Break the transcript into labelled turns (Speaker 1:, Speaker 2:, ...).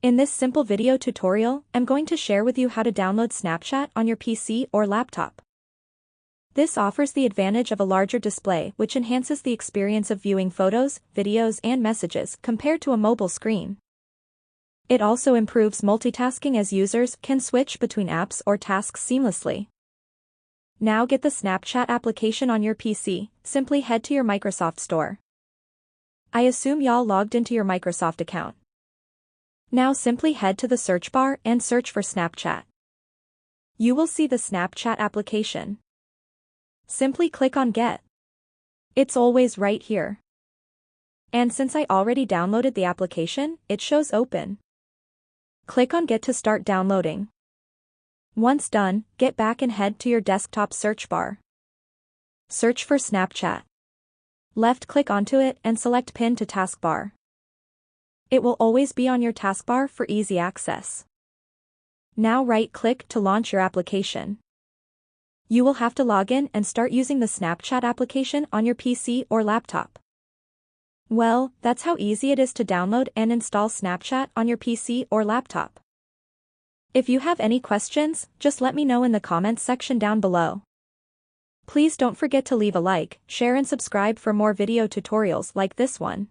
Speaker 1: In this simple video tutorial, I'm going to share with you how to download Snapchat on your PC or laptop. This offers the advantage of a larger display which enhances the experience of viewing photos, videos and messages compared to a mobile screen. It also improves multitasking as users can switch between apps or tasks seamlessly. Now get the Snapchat application on your PC, simply head to your Microsoft Store. I assume y'all logged into your Microsoft account. Now simply head to the search bar and search for Snapchat. You will see the Snapchat application. Simply click on Get. It's always right here. And since I already downloaded the application, it shows open. Click on Get to start downloading. Once done, get back and head to your desktop search bar. Search for Snapchat. Left-click onto it and select Pin to Taskbar. It will always be on your taskbar for easy access. Now right-click to launch your application. You will have to log in and start using the Snapchat application on your PC or laptop. Well, that's how easy it is to download and install Snapchat on your PC or laptop. If you have any questions, just let me know in the comments section down below. Please don't forget to leave a like, share and subscribe for more video tutorials like this one.